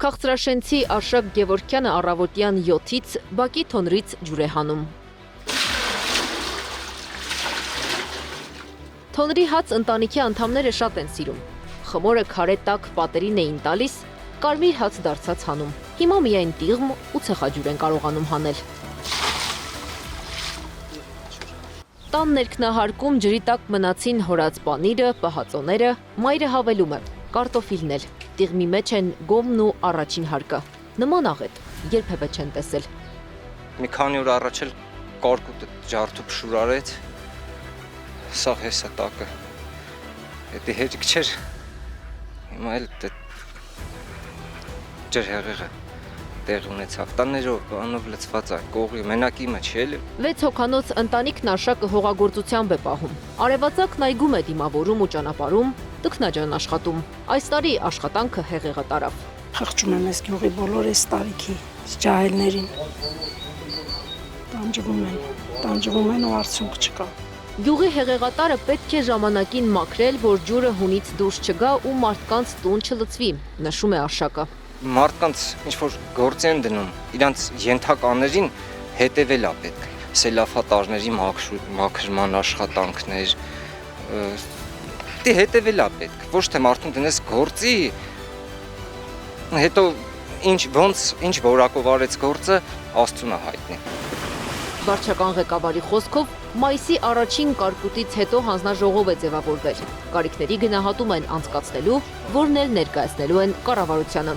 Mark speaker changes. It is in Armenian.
Speaker 1: Քաղցրաշենցի Արշակ Գևորգյանը առավոտյան 7-ից բակի թոնրից ջուր է հանում։ Թոնրի հաց ընտանիքի անդամները շատ են սիրում։ Խմորը քարե տաք պատերին էին տալիս, կարմիր հաց դարձած հանում։ Հիմա միայն տիղմ ու ցեխաջուր են կարողանում հանել։ Տան ներքնահարկում ջրի տակ մնացին հորած պանիրը, պահածոները, մայրը հավելում է, կարտոֆիլն էլ։ Տիղմի մեջ են գոմն ու առաջին հարկը։ Նման աղետ երբևէ չեն տեսել։
Speaker 2: Մի քանի օր առաջ էլ կարկուտը ջարդու փշուր արեց։ Սա հեսա տակը։ Դա հեճիկ չէր։ Հիմա էլ ջրհեղեղը տեղ ունեցավ։ Տաներով անով լցված է, կողի մենակի մեջ էլ։
Speaker 1: 6 հոգանոց ընտանիքն Արշակը հողագործությամբ է պահում։ Արևածագն այգում է դիմավորում ու ճանապարհում, տքնաջան աշխատում։ Այս տարի աշխատանքը հեղեղը տարավ։
Speaker 3: Խղճում եմ ես գյուղի բոլոր այս տարիքի ջահելներին։ Տանջվում են ու արդյունք չկա։
Speaker 1: Գյուղի հեղեղատարը պետք է ժամանակին մաքրել, որ ջուրը հունից դուրս չգա ու մարդկանց տուն չլցվի, նշում է Արշակը։
Speaker 2: Մարդկանց ինչ որ գործ են դնում, իրանց ենթականերին հետևել է պետք։ Սելավատարների մաքրման աշխատանքներ, դե հետևել է պետք, ոչ թե մարդուն դնես գործի, հետո ինչ որակով արեց գործը, Աստծուն է հայտնի։
Speaker 1: Վարչական ղեկավարի խոսքով մայիսի առաջին կարկուտից հետո հանձնաժողով է ձևավորվել։ Կարիքների գնահատում են անցկացնելու, որն էլ ներկայացնելու են կառավարությանը։